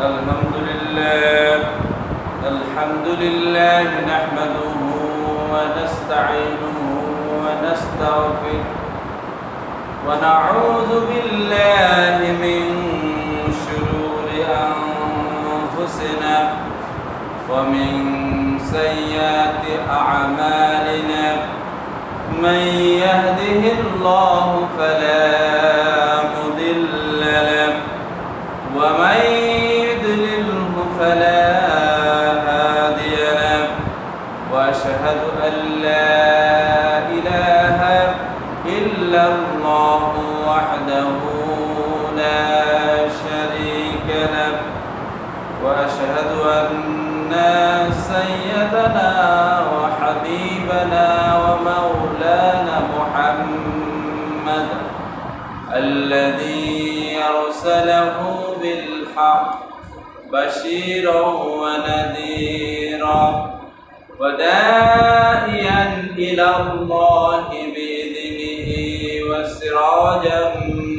الحمد لله نحمده ونستعينه ونستغفره ونعوذ بالله من شرور أنفسنا ومن سيئات أعمالنا من يهده الله فلا مضل له ومن يضلله فلا هادي له وأشهد أن لا إله إلا الله وحده لا شريك له وأشهد أن سيدنا وحبيبنا ومولانا محمد الذي أرسله بالحق بشيرا ونذيرا وداعيا إلى الله بإذنه وسراجا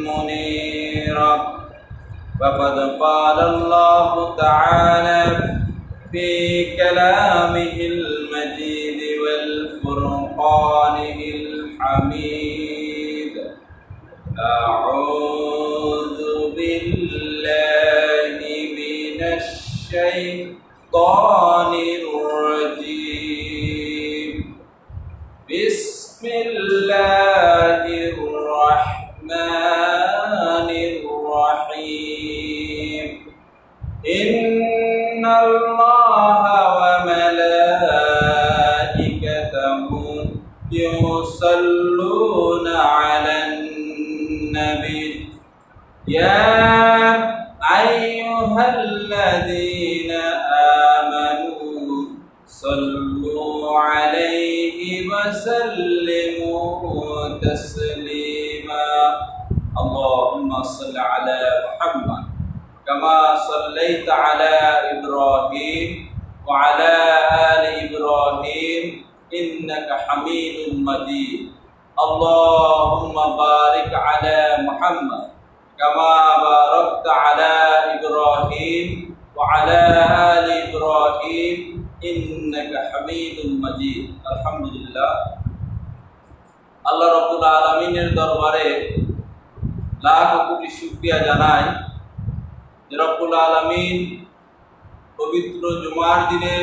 منيرا فقد قال الله تعالى في كلامه المجيد والفرقانه الحميد أعوذ بالله من الشيطان الرجيم بسم الله الرحمن الرحيم إن الله وملائكته يصلون على النبي يا أيها الذين آمنوا صلوا عليه وسلموا تسليما اللهم صل على محمد كما صليت على إبراهيم وعلى آل إبراهيم إنك حميد مجيد اللهم بارك على محمد كما باركت على إبراهيم وعلى آل إبراهيم إنك حميد مجيد الحمد لله আল্লাহ রাব্বুল আলামিনের দরবারে লাখ কোটি শুকরিয়া জানাই যে রব্বুল আলামিন পবিত্র জুমার দিনে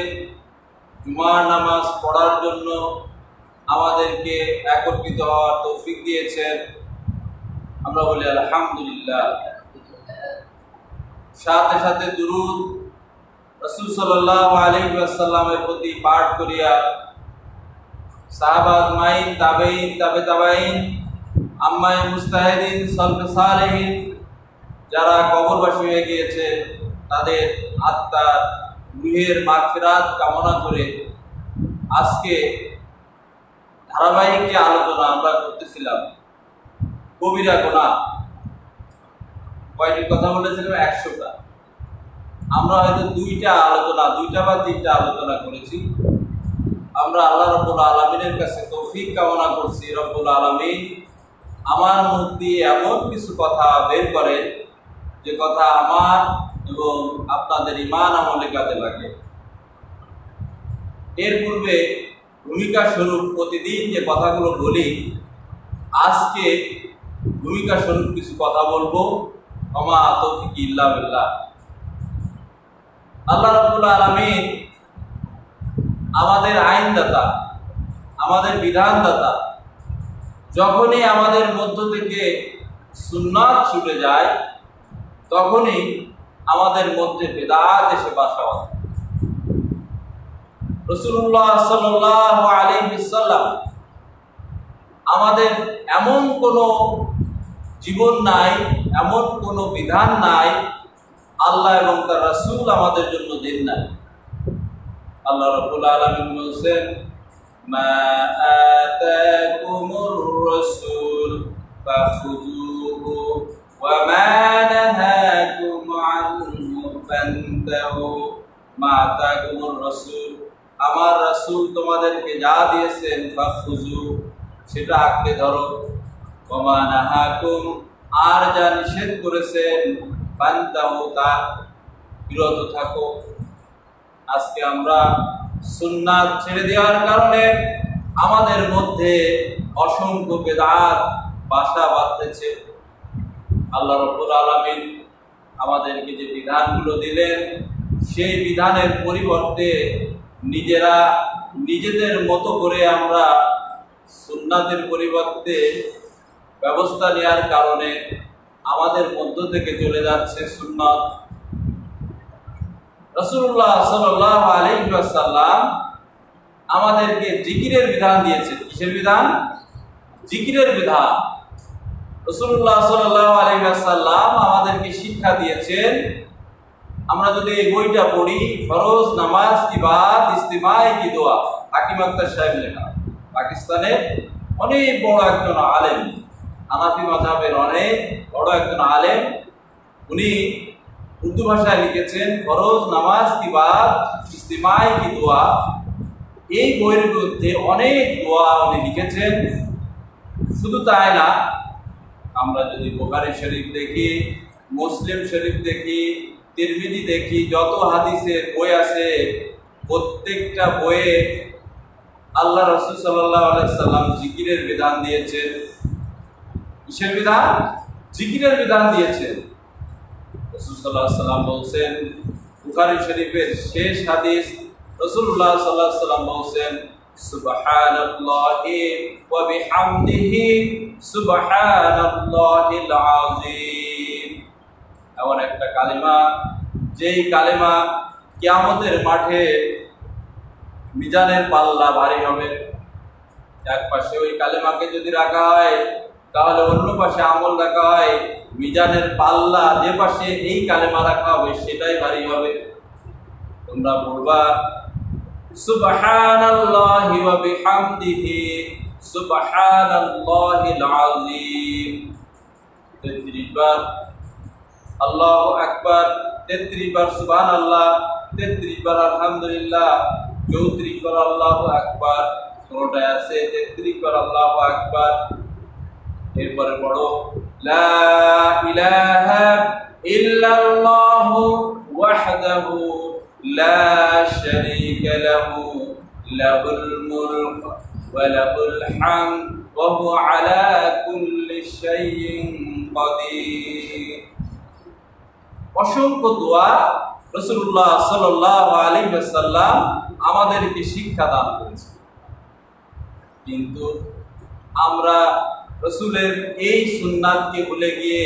জুমার নামাজ পড়ার জন্য আমাদেরকে একত্রিত হওয়ার তৌফিক দিয়েছেন আমরা বলি আলহামদুলিল্লাহ সাথে সাথে দুরূদ রাসূল সাল্লাল্লাহু আলাইহি ওয়াসাল্লামের প্রতি পাঠ করিয়া সাহাবা আজমাইন তাবেঈন তাবে তাবেঈন আম্মায়ে মুস্তাহিদিন সালফে সালেহিন যারা কবরবাসী হয়ে গিয়েছে তাদের আত্মার রূহের মাগফিরাত কামনা করে আজকে ধারাবাহিক যে আলোচনা আমরা করতেছিলাম কবিরা গুনাহ কয়টি কথা বলেছিলাম 100টা আমরা হয়তো দুইটা বা তিনটা আলোচনা করেছি আমরা আল্লাহ রাব্বুল আলামিনের কাছে তৌফিক কামনা করছি রব্বুল আলামিন আমার মুখ দিয়ে এমন কিছু কথা বের করে যে কথা আমার এবং আপনাদের ঈমান আমলে কাজে লাগে এর পূর্বে ভূমিকা স্বরূপ প্রতিদিন যে কথাগুলো বলি আজকে ভূমিকা স্বরূপ কিছু কথা বলবো ওমা তৌফিক ইল্লা বিল্লাহ আল্লাহ রাব্বুল আলামিন আমাদের আইনদাতা আমাদের বিধানদাতা যখনই আমাদের মধ্য থেকে সুন্নাত ছুটে যায় তখনই আমাদের মধ্যে বিদআত এসে বাসা বাঁধে রাসূলুল্লাহ সাল্লাল্লাহু আলাইহি ওয়াসাল্লাম আমাদের এমন কোনো জীবন নাই এমন কোনো বিধান নাই আল্লাহ এবং তার রাসূল আমাদের জন্য দেন নাই আল্লাহ রাব্বুল আলামিন বলেন মা আতাকুমুর রাসূল ফাখুযুহু ওয়া মা নাহাকুম আনহু ফান্তাহু মা আতাকুমুর রাসূল আমার রাসূল তোমাদেরকে যা দিয়েছেন ফাখুযু সেটা আঁকড়ে ধরো ওয়া মা নাহাকুম আর যা নিষেধ করেছেন ফান্তাহু তা বিরত থাকো। আজকে আমরা সুন্নাত ছেড়ে দেওয়ার কারণে আমাদের মধ্যে অসংখ্য বেদাত বাসা বাঁধতেছে। আল্লাহ রাব্বুল আলামিন আমাদেরকে যে বিধানগুলো দিলেন, সেই বিধানের পরিবর্তে নিজেরা নিজেদের মতো করে আমরা সুন্নাতের পরিবর্তে ব্যবস্থা নেওয়ার কারণে আমাদের মধ্য থেকে চলে যাচ্ছে সুন্নাত। রাসূলুল্লাহ সাল্লাল্লাহু আলাইহি ওয়াসাল্লাম আমাদেরকে জিকিরের বিধান দিয়েছেন। কিসের বিধান? জিকিরের বিধান। রাসূলুল্লাহ সাল্লাল্লাহু আলাইহি ওয়াসাল্লাম আমাদেরকে শিক্ষা দিয়েছেন। আমরা যদি এই বইটা পড়ি, ফরজ নামাজ কি বাত ইস্তিমাই কি দোয়া, হাকিম আক্তার সাহেব লেখা, পাকিস্তানের অনেক বড় একজন আলেম, হানাফি মাযহাবের অনেক বড় একজন আলেম। উনি উর্দু ভাষায় লিখেছেন ফরজ নামাজ কি বাত ইস্তিমাই কি দোয়া। এই বইয়ের মধ্যে অনেক দোয়া উনি লিখেছেন। শুধু তাই না, আমরা যদি বুখারী শরীফ দেখি, মুসলিম শরীফ দেখি, তিরমিজি দেখি, যত হাদিসের বই আছে প্রত্যেকটা বইয়ে আল্লাহ রাসূল সাল্লাল্লাহু আলাইহি সাল্লাম জিকিরের বিধান দিয়েছেন। কিসের বিধান? জিকিরের বিধান দিয়েছেন। রাসূল সাল্লাল্লাহু আলাইহি সাল্লাম বলছেন, বুখারী শরীফের শেষ হাদিস, রাসূলুল্লাহ সাল্লাল্লাহু আলাইহি সাল্লাম বলছেন, সুবহানাল্লাহি ওয়া বিহামদিহি সুবহানাল্লাহিল আযীম। এমন একটা কালিমা, যেই কালিমা কিয়ামতের মাঠে মিজানের পাল্লা ভারী হবে। এক পাশে ওই কালিমাকে যদি রাখা হয়, তাহলে অন্য পাশে আমল রাখা হয়, মিজানের পাল্লা যে পাশে এই কালিমা রাখা হবে সেটাই ভারী হবে। তোমরা বলবা সুবহানাল্লাহি ওয়া বিহামদিহি সুবহানাল্লাহিল আযীম 33 বার, আল্লাহু আকবার 33 বার, সুবহানাল্লাহ 33 বার, আলহামদুলিল্লাহ 34 বার, আল্লাহু আকবার। কোনটায় আছে 33 বার আল্লাহু আকবার। এরপরে পড়ো লা ইলাহা ইল্লাল্লাহু ওয়াহদাহু লা শারীকা লাহু লাহুল মুলক ওয়া লাহুল হামদ ওয়া হুয়া আলা কুল্লি শাইইন কাদির। অসংখ্য দোয়া রাসূলুল্লাহ সাল্লাল্লাহু আলাইহি ওয়াসাল্লাম আমাদেরকে শিক্ষা দান করেছেন। কিন্তু আমরা রাসূলের এই সুন্নাতকে ভুলে গিয়ে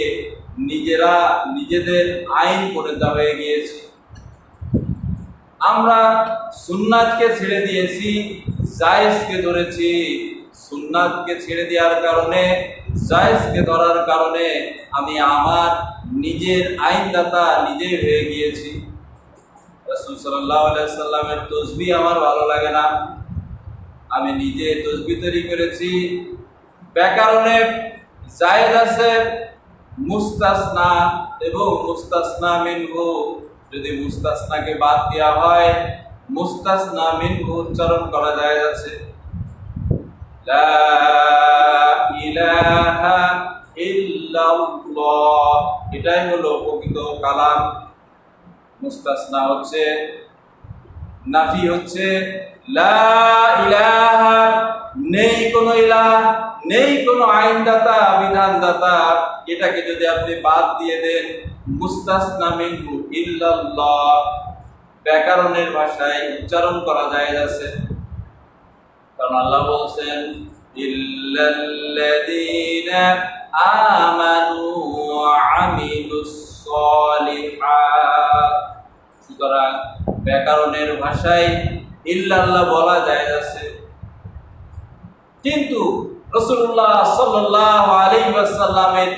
নিজেরা নিজেদের আইন পরিণত হয়ে গিয়েছি। আমরা সুন্নাতকে ছেড়ে দিয়েছি, জায়েজকে ধরেছি। সুন্নাতকে ছেড়ে দেওয়ার কারণে, জায়েজকে ধরার কারণে আমি আমার নিজের আইনদাতা নিজেই হয়ে গিয়েছি। রাসূল সাল্লাল্লাহু আলাইহি সাল্লামের তাসবিহ আমার ভালো লাগে না, আমি নিজে তাসবিহ তৈরি করেছি। ব্যাকরণে জায়েজ আছে মুস্তাসনা এবং মুস্তাসনা মিনহু। যদি মুস্তাসনাকে বাদ দেওয়া হয়, মুস্তাসনা মিনহু উচ্চারণ করা যায় আছে। লা ইলাহা ইল্লাল্লাহ, এটাই হলো প্রকৃত কালাম। মুস্তাসনা হচ্ছে, নাফি হচ্ছে লা ইলাহা, নেই কোনো ইলাহ, নেই কোনো আইনদাতা, বিধানদাতা। এটাকে যদি আপনি বাদ দিয়ে দেন, মুস্তাসনা মিনহু ইল্লাল্লাহ, ব্যাকরণের ভাষায় উচ্চারণ করা যায় আছে। কারণ আল্লাহ বলছেন ইল্লাল্লাযীনা আমানু ওয়া আমিলুস সলিহাত। সুতরাং ব্যাকরণের ভাষায় ইল্লাল্লাহ বলা যায় আছে। কিন্তু রাসূলুল্লাহ সাল্লাল্লাহু আলাইহি ওয়াসাল্লামের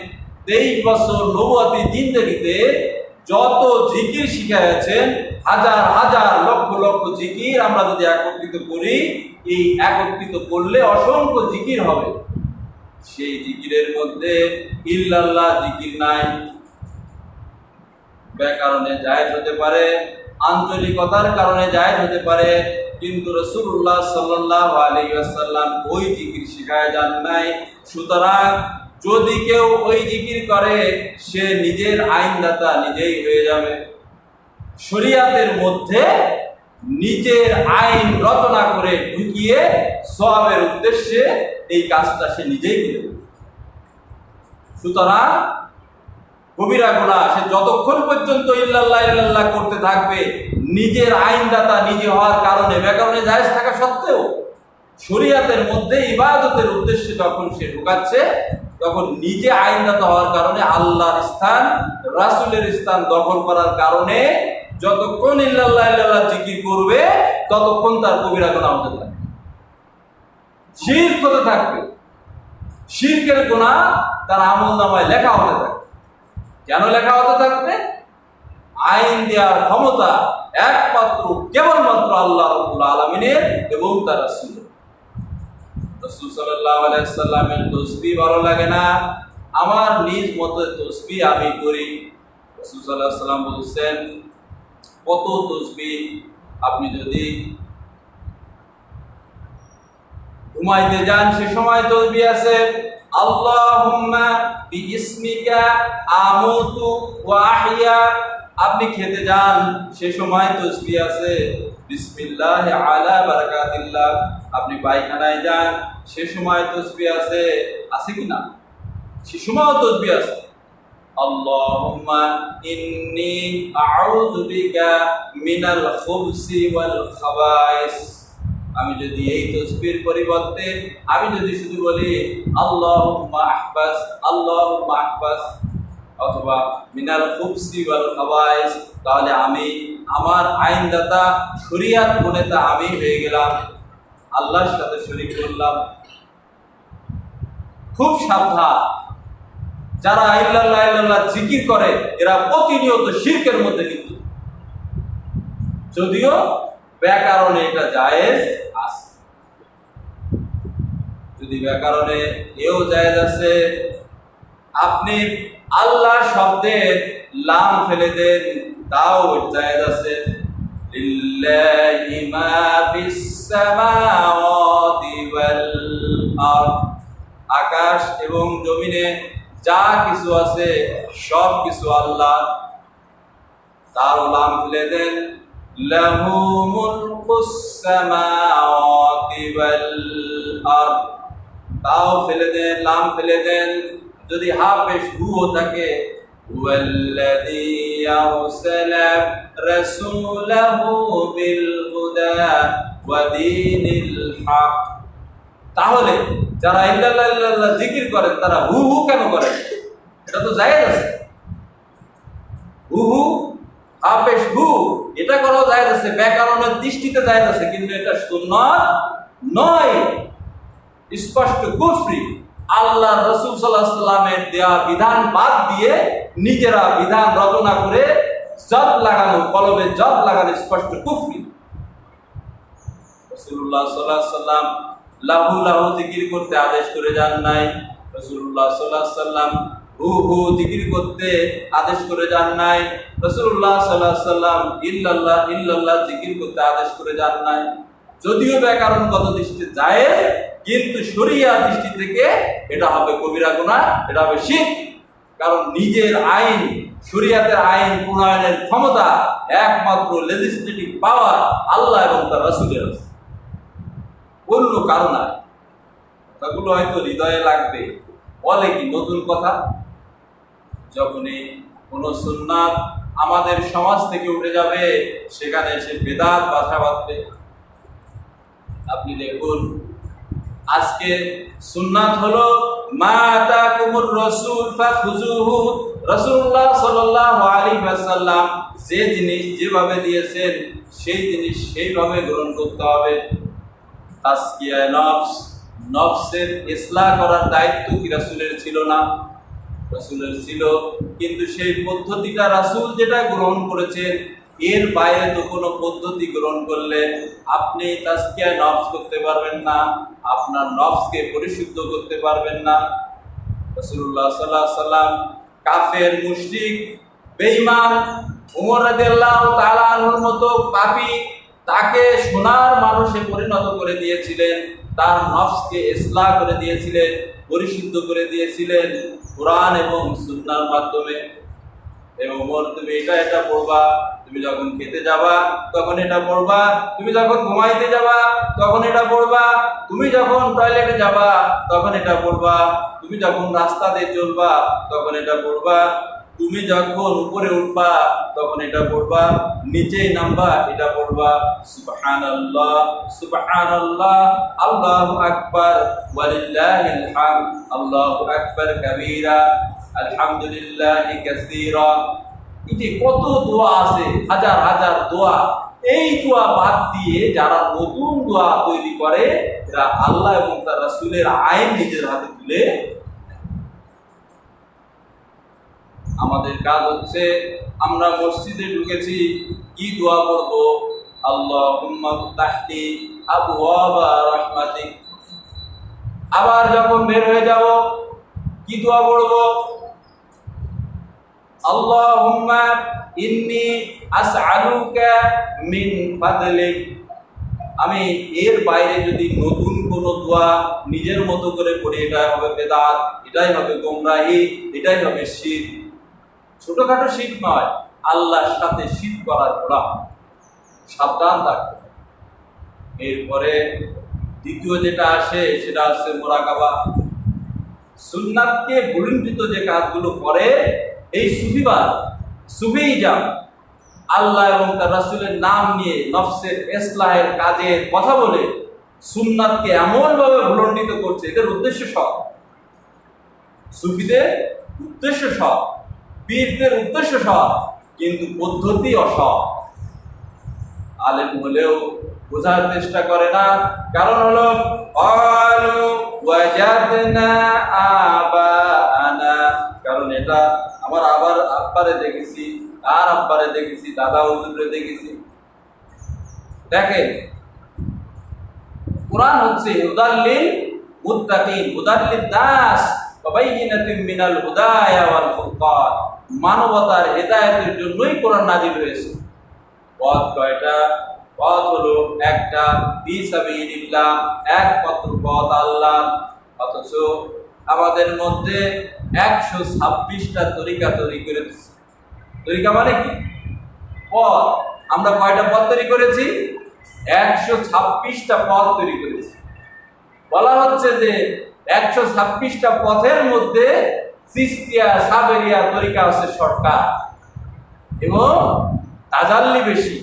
23 বছর নবুয়তি জিন্দেগিতে যত জিকির শিখিয়েছেন, হাজার হাজার লক্ষ লক্ষ জিকির আমরা যদি একত্রিত করি, এই একত্রিত করলে অসংখ্য জিকির হবে। সেই জিকিরের মধ্যে ইল্লাল্লাহ জিকির নাই। ব্যাকরণে জায়েজ হতে পারে, আঞ্চলিকতার কারণে জায়েজ হতে পারে, কিন্তু রাসূলুল্লাহ সাল্লাল্লাহু আলাইহি ওয়াসাল্লাম ওই জিকির শিখায় যান নাই। সুতরাং যদি কেউ ওই জিকির করে, সে নিজের আইনদাতা নিজেই হয়ে যাবে। শরিয়াতের মধ্যে নিজের আইন রচনা করে ঢুকিয়ে সওয়াবের উদ্দেশ্যে এই কাজটা সে নিজেই করে দেবে। সুতরাং কবিরা গুনাহ সে যতক্ষণ পর্যন্ত ইল্লাল্লাহ ইল্লাল্লাহ করতে থাকবে, নিজের আইনদাতা নিজে হওয়ার কারণে, ব্যাকরণে জায়েজ থাকা সত্ত্বেও শরিয়াতের মধ্যে ইবাদতের উদ্দেশ্যে যখন সে ঢুকাচ্ছে, তখন নিজে আইনদাতা হওয়ার কারণে আল্লাহর স্থান, রাসূলের স্থান দখল করার কারণে যতক্ষণ ইল্লাল্লাহ ইল্লাল্লাহ জিকির করবে ততক্ষণ তার কবিরা গুনাহ হতে থাকবে, শিরক হতে থাকবে। শিরকের গুনাহ তার আমলনামায় লেখা হতে থাকবে। কেন লেখা হতে থাকবে? আইন দেওয়ার ক্ষমতা একমাত্র কেবলমাত্র আল্লাহ রাব্বুল আলামিনের এবং তার রাসূলের। রাসূল সাল্লাল্লাহু আলাইহি সাল্লামের তাসবিহ ভালো লাগে না, আমার নিজ মতে তাসবিহ আমি করি। রাসূল সাল্লাল্লাহু আলাইহি সাল্লাম বলেছেন, কত তাসবিহ আপনি যদি ঘুমাইতে যান সে সময় তাসবিহ আছে, আল্লাহুম্মা বিইসমিকা আমুতু ওয়া আহইয়া। আপনি খেতে যান সে সময় তাসবিহ আছে, বিসমিল্লাহ আলা বারাকাতিল্লাহ। আপনি পায়খানায় যান সে সময় তাসবিহ আছে, আছে কি না? সে সময়ও তাসবিহ আছে, আল্লাহুম্মা ইন্নী আউযু বিকা মিনাল খুবসি ওয়াল খাবাইস। আমি যদি এই তাসবিহর পরিবর্তে আমি যদি শুধু বলি আল্লাহুম্মা আহফাজ, আল্লাহুম্মা আহফাজ অথবা মিনাল খুবসি ওয়াল খাবাইস, তাহলে আমি আমার আইনদাতা শরিয়াত প্রণেতা আমি হয়ে গেলাম, আল্লাহর সাথে শরীক করলাম। খুব সাবধান, যারা ইল্লাল্লাহ ইল্লাল্লাহ জিকির করে এরা প্রতিনিয়ত শিরকের মধ্যে লিপ্ত, যদিও ব্যাকরণে এটা জায়েজ আছে। যদি ব্যাকরণে এও জায়েজ আছে, আপনি আল্লাহ শব্দের লাম ফেলে দেন তাও জায়েজ আছে। লিল্লাহি মা ফিস সামাওয়াতি ওয়াল আরদ, আকাশ এবং জমিনে যা কিছু আছে সব কিছু আল্লাহ, তার লাম ফেলে দেন লাহু মুলকুস সামাওয়াতি ওয়াল আরদ, তাও ফেলে দেন, লাম ফেলে দেন। যদি হাফেশ হুও থাকে, ওয়াল্লাযী আরসালা রাসূলাহু বিল হুদা ওয়া দীনিল হক। তাহলে যারা ইল্লাল্লাহ ইল্লাল্লাহ জিকির করেন তারা হু হু কেন করেন? এটা তো জায়েজ আছে। হু হু, হাফেশ হু, এটা করাও জায়েজ আছে, ব্যাকরণের দৃষ্টিতে জায়েজ আছে, কিন্তু এটা সুন্নাত নয়, স্পষ্ট কুফরি। আল্লাহ রাসূল সাল্লাল্লাহু আলাইহি সাল্লামের দেয়া বিধান বাদ দিয়ে নিজেরা বিধান রচনা করে জব লাগানো, কলমে জব লাগানো স্পষ্ট কুফরি। রাসূলুল্লাহ সাল্লাল্লাহু আলাইহি সাল্লাম লাহু লাহু জিকির করতে আদেশ করে যান নাই। রাসূলুল্লাহ সাল্লাল্লাহু আলাইহি সাল্লাম হু হু জিকির করতে আদেশ করে যান নাই। রাসূলুল্লাহ সাল্লাল্লাহু আলাইহি সাল্লাম ইল্লাল্লাহ ইল্লাল্লাহ জিকির করতে আদেশ করে যান নাই। যদিও ব্যাকরণগত দৃষ্টিতে জায়েজ, কিন্তু শরিয়া দৃষ্টি থেকে এটা হবে কবিরা গুনাহ, এটা হবে শিরক। কারণ নিজের আইন, শরিয়াতের আইন প্রণয়নের ক্ষমতা একমাত্র লেজিসলেটিভ পাওয়ার আল্লাহ এবং তার রাসূলের আছে, অন্য কারণ নাই। কথাগুলো হয়তো হৃদয়ে লাগবে, বলে কি নতুন কথা? যখনই কোনো সুন্নাত আমাদের সমাজ থেকে উঠে যাবে সেখানে এসে বেদাত বাসা বাঁধবে। আপনি দেখুন, আজকে সুন্নাত হলো মা আতাকুমুর রাসূল ফাখুযুহু। রাসূলুল্লাহ সাল্লাল্লাহু আলাইহি ওয়াসাল্লাম যে জিনিস যেভাবে দিয়েছেন সেই জিনিস সেইভাবে গ্রহণ করতে হবে। তাসকিয়ায়ে নফস, নফসের ইসলাহ করার দায়িত্ব কি রাসূলের ছিল না? রাসূলের ছিল, কিন্তু সেই পদ্ধতিটা রাসূল যেটা গ্রহণ করেছেন এর বাইরে তো কোনো পদ্ধতি গ্রহণ করলে আপনি তাসকিয়ায়ে নফস করতে পারবেন না, আপনার নফসকে পরিশুদ্ধ করতে পারবেন না। রাসূলুল্লাহ সাল্লাল্লাহু আলাইহি সাল্লাম কাফের, মুশরিক, বেঈমান ওমর রাদিয়াল্লাহু তাআলা আনহুর মতো পাপী তাকে সোনার মানুষে পরিণত করে দিয়েছিলেন, তার নফসকে ইসলাহ করে দিয়েছিলেন, পরিশুদ্ধ করে দিয়েছিলেন কোরআন এবং সুন্নাহর মাধ্যমে। এবং তুমি এটা পড়বা, তুমি যখন খেতে যাবা তখন এটা পড়বা, তুমি যখন ঘুমাইতে যাবা তখন এটা পড়বা, তুমি যখন টয়লেটে যাবা তখন এটা পড়বা, তুমি যখন রাস্তা দিয়ে চলবা তখন এটা পড়বা, তুমি যখন উপরে উঠবা তখন এটা পড়বা, নিচে নামবা এটা পড়বা। সুবহানাল্লাহ সুবহানাল্লাহ আল্লাহু আকবার ওয়ালিল্লাহিল হামদ, আল্লাহু আকবার কাবীরা আলহামদুলিল্লাহি কাসীরা। এই কত দোয়া আছে, হাজার হাজার দোয়া। এই দোয়া বাদ দিয়ে যারা নতুন দোয়া তৈরি করে, এরা আল্লাহ এবং তার রাসূলের আইন নিজের হাতে তুলে। আমাদের কাজ হচ্ছে, আমরা মসজিদে ঢুকেছি, কি দোয়া করব? আল্লাহুম্মা ফতাহলি আবওয়াবা রাহমাতিক। আবার যখন বের হয়ে যাব, কি দোয়া পড়ব? আল্লাহুম্মা ইন্নী আসআলুকা মিন ফাদলিক। আমি এর বাইরে যদি নতুন কোনো দোয়া নিজের মতো করে পড়ি, এটাই হবে বেদাত, এটাই হবে গোমরাহি, এটাই হবে শিরক। ছোটখাটো শিরক নয়, আল্লাহর সাথে শিরক করার গোড়া, সাবধান থাকতে হবে। এরপরে দ্বিতীয় যেটা আসে সেটা হচ্ছে মুরাকাবা। সুন্নাতকে ভুলুণ্ঠিত যে কাজগুলো করে, এই সুফিবাদ, সুফিইজম, আল্লাহ এবং তার রাসূলের নাম নিয়ে নফসের ইসলাহের কাজের কথা বলে সুন্নাতকে এমনভাবে ভুলুণ্ঠিত করছে, এদের উদ্দেশ্য সৎ, সুফিদের উদ্দেশ্য সৎ, পীরদের উদ্দেশ্য সৎ, কিন্তু পদ্ধতি অসৎ। আলেম হলেও বোঝার চেষ্টা করে না, কারণ হলো ক্বালু ওয়াজাদনা আবাআনা, কারণ এটা আমার আব্বারে দেখেছি, আর আব্বারে দেখেছি, দাদা হুজুরে দেখেছি। দেখেন, কোরআন হচ্ছে হুদাল্লিল মুত্তাকিন, হুদাল্লিন নাস ওয়া বাইয়িনাতিন মিনাল হুদায়া ওয়াল ফুরকান। মানবতার হেদায়েতের জন্যই কোরআন নাযিল হয়েছে। পথ কয়টা? পথ হলো একটা, ফিসাবিলিল্লাহ, একমাত্র পথ আল্লাহ। অথচ আমাদের মধ্যে 126টা তরিকা তৈরি করেছে। তরিকা মানে কি? পথ। আমরা কয়টা পথ তৈরি করেছি? 126টা পথ তৈরি করেছি। বলা হচ্ছে যে 126টা পথের মধ্যে চিশতিয়া সাবেরিয়া তরিকা হচ্ছে শর্টকাট এবং তাজাল্লি বেশি।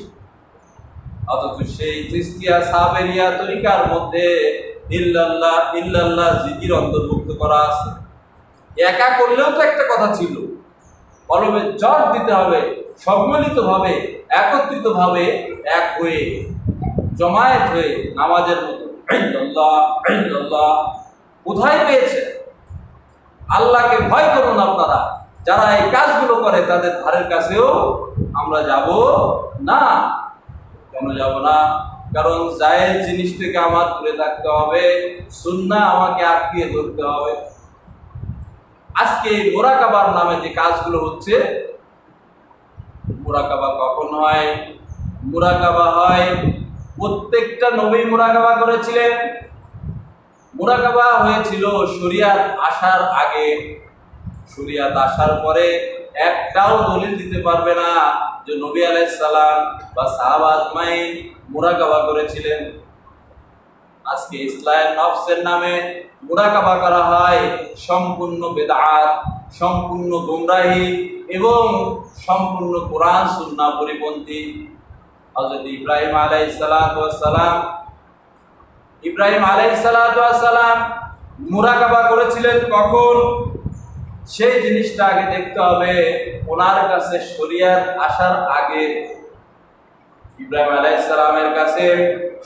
অথচ সেই চিশতিয়া সাবেরিয়া তরিকার মধ্যে ইল্লাল্লাহ ইল্লাল্লাহ জিকির অন্তর্ভুক্ত করা আছে। একা করলেও তো একটা কথা ছিল, কলমে জট দিতে হবে, সম্মিলিতভাবে, একত্রিতভাবে, এক হয়ে, জমায়েত হয়ে, নামাজের মতো ইল্লাল্লাহ ইল্লাল্লাহ। কোথায় পেয়েছে? আল্লাহকে ভয় করুন আপনারা। যারা এই কাজগুলো করে তাদের ধারের কাছেও আমরা যাব না। কেন যাব না? কারণ জায়েজ জিনিস থেকে আমার দূরে থাকতে হবে, সুন্নাহ আমাকে আটকিয়ে ধরতে হবে। আজকে মুরাকাবার নামে যে কাজগুলো হচ্ছে, মুরাকাবা কখন হয়? মুরাকাবা হয়, প্রত্যেকটা নবী মুরাকাবা করেছিলেন। মুরাকাবা হয়েছিল শরিয়াত আসার আগে। শরিয়াত আসার পরে একটাও দলিল দিতে পারবে না যে নবী আলাইহিস সালাম বা সাহাবা আজমাইন মুরাকাবা করেছিলেন। আজকে ইসলামের নফসের নামে মুরাকাবা করা হয়, সম্পূর্ণ বেদাত, সম্পূর্ণ গোমরাহি এবং সম্পূর্ণ কোরআন সুন্নাহ পরিপন্থী। হযরত ইব্রাহিম আলাইহিস সালাম মুরাকাবা করেছিলেন কখন? সেই জিনিসটা আগে দেখতে হবে। ওনার কাছে শরিয়াত আসার আগে, ইব্রাহিম আলাইহিস সালামের কাছে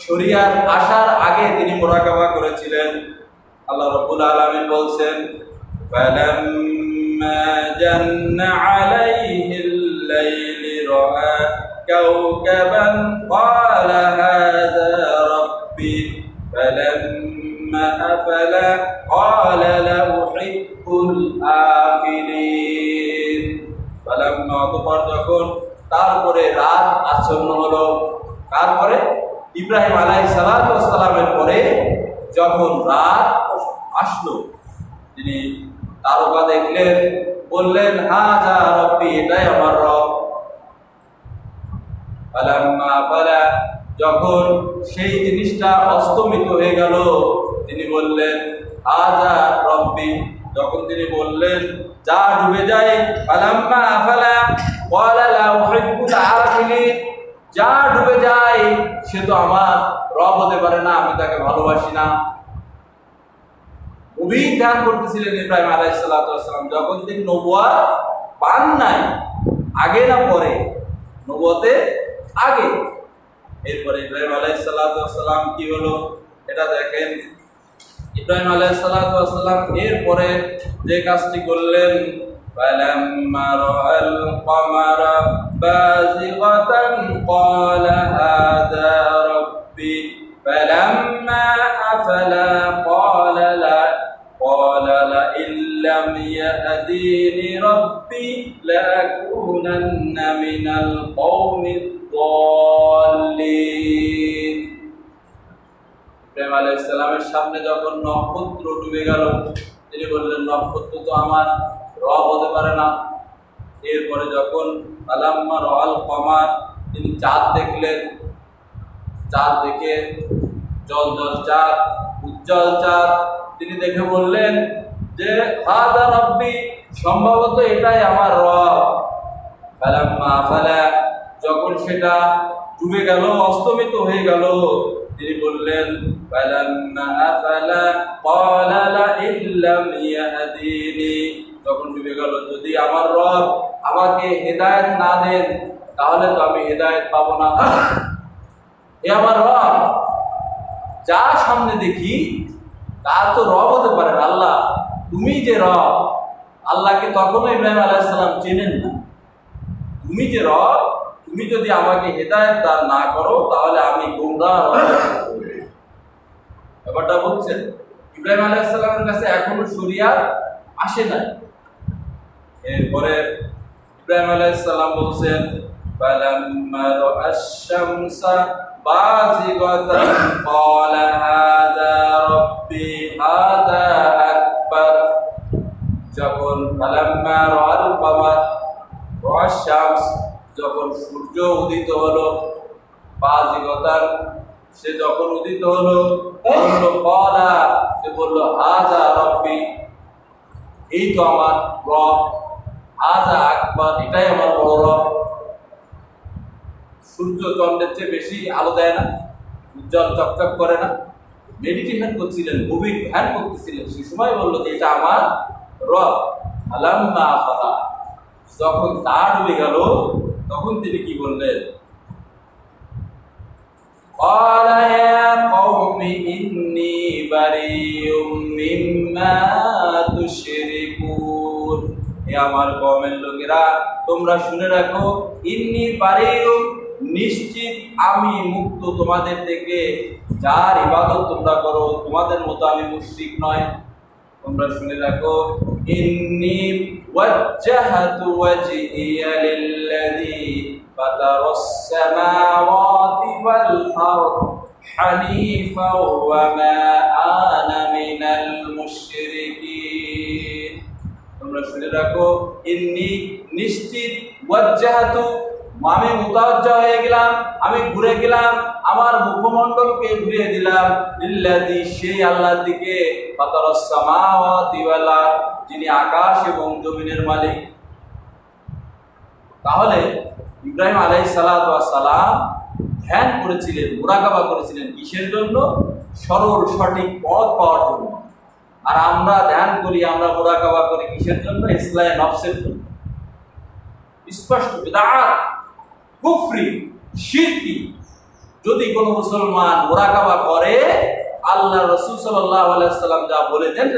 শরিয়াত আসার আগে তিনি মুরাকাবা করেছিলেন। আল্লাহ রাব্বুল আলামিন বলছেন, ফালাম্মা জান্না আলাইহিল লাইলি রাআ কাওকাবান ক্বালা হাযা রাব্বি ফালাম্মা আফালা ক্বালা লা উহিব্বুল আফিলিন। ফালাম্মা, অতঃপর যখন, তারপরে রাত আচ্ছন্ন হলো। তারপরে ইব্রাহিম আলাইহিস সালামের পরে যখন রাত আসলো, তিনি তারকা দেখলেন, বললেন হাযা রব্বি, এটাই আমার রব। ফালাম্মা ফালা, যখন সেই জিনিসটা অস্তমিত হয়ে গেল, তিনি বললেন হাযা রব্বি। যখন তিনি বললেন যা ডুবে যায়, ফালাম্মা ফালা ক্বালা লা উহিব্বুল আফিলিন, যা ডুবে যায় সে তো আমার রব হতে পারে না, আমি তাকে ভালোবাসি না। গভীর ধ্যান করতেছিলেন ইব্রাহিম আলাইহিস সালাতু ওয়াস সালাম, যখন তিনি নবুয়ত পান নাই, আগে না পরে, নবুয়তে আগে। এরপরে ইব্রাহিম আলাইহিস সালাতু ওয়াস সালাম কি হলো এটা দেখেন। ইব্রাহিম আলাইহিস সালাতু ওয়াস সালাম এরপরে যে কাজটি করলেন, ফালাম্মা রাআল কমারা বাযিগাতান ক্বালা হাযা রাব্বি ফালাম্মা আফলা ক্বালা লাইন লাম ইয়াহদিনি রাব্বি লাআকুনান্না মিনাল কওমিদ দাল্লিন। ইব্রাহিম আলাইহিস সালামের সামনে যখন নক্ষত্র ডুবে গেল, তিনি বললেন নক্ষত্র তো আমার রব হতে পারে না। এরপরে যখন ফালাম্মা রাআল কমার, তিনি চাঁদ দেখলেন, চাঁদ দেখে জল চাঁদ, উজ্জ্বল চাঁদ, তিনি দেখে বললেন যে হাযা রাব্বি, সম্ভবত এটাই আমার রব। ফালাম্মা ফালা, যখন সেটা ডুবে গেল, অস্তমিত হয়ে গেল, তিনি বললেন ফালাম্মা আফালা ক্বালা লাইন লাম ইয়াহদিনি, যখন ডুবে গেল, যদি আমার রব আমাকে হেদায়েত না দেন তাহলে তো আমি হেদায়েত পাবো না। এ আমার রব, যা সামনে দেখি তা তো রব হতে পারে না, আল্লাহ তুমি যে রব। আল্লাহকে তখনও ইব্রাহিম আলাইহিস সালাম চেনেন না। তুমি যে রব, তুমি যদি আমাকে হেদায়েত দান না করো তাহলে আমি গোমরাহ হব। ব্যাপারটা বুঝছেন? ইব্রাহিম আলাইহিস সালামের কাছে এখনো শরিয়াত আসে নাই। এরপরে ইব্রাহিম আলাইহিস সালাম বলছেন ফালাম্মা রাআশ শামসা বাযিগাতান ক্বালা হাযা রাব্বি হাযা আকবার। যখন ফালাম্মা রাআল কমার রাআশ শামস, যখন সূর্য উদিত হলো, বাযিগাতান, সে যখন উদিত হলো, ক্বালা, সে বলল হাযা রাব্বি, এই তো আমার রব, হাযা আকবার, এটাই আমার বড় রব। সূর্য চন্দ্রের চেয়ে বেশি আলো দেয় না, উজ্জ্বল চকচক করে না। মেডিটেশন করছিলেন, গভীর ধ্যান করতেছিলেন, সে সময় বললো যে এটা আমার রব। ফালাম্মা আফালা, যখন তা ডুবে গেল, তখন তিনি কি বললেন? ক্বালা ইয়া কওমি ইন্নী বারিউম মিম্মা তুশরিকুন, হে আমার কওমের লোকেরা, তোমরা শুনে রাখো, ইন্নী বারিউম, নিশ্চিত আমি মুক্ত তোমাদের থেকে, যার ইবাদত তোমরা করো, তোমাদের মতো আমি মুশরিক নয়। তোমরা শুনে রাখো, ইন্নী ওয়াজ্জাহতু ওয়াজহিয়া লিল্লাযী ফাতারাস সামাওয়াতি ওয়াল আরদ হানিফা ওয়া মা আনা মিনাল মুশরিকিন। তোমরা শুনে রাখো, ইন্নী, নিশ্চিত, ওয়াজ্জাহতু, আমি মুতাওয়াজ্জা হয়ে গেলাম, আমি ঘুরে গেলাম, আমার মুখমণ্ডলকে ঘুরিয়ে দিলাম, লিল্লাযী, সেই আল্লাহর দিকে, ফাতারাস সামাওয়াতি ওয়াল আরদ, যিনি আকাশ এবং জমিনের মালিক। তাহলে ইব্রাহিম আলাইহিস সালাতু ওয়াস সালাম ধ্যান করেছিলেন, মুরাকাবা করেছিলেন, কিসের জন্য? সরল সঠিক পথ পাওয়ার জন্য। আর আমরা ধ্যান করি, আমরা মুরাকাবা করি কিসের জন্য? ইসলাহে নফসের জন্য। স্পষ্ট বিদআত, কুফরি, শিরকি। যদি কোনো মুসলমান মুরাকাবা করে, আল্লাহ রাসূল সাল্লাল্লাহু আলাইহি ওয়াসাল্লাম যা বলে দেন,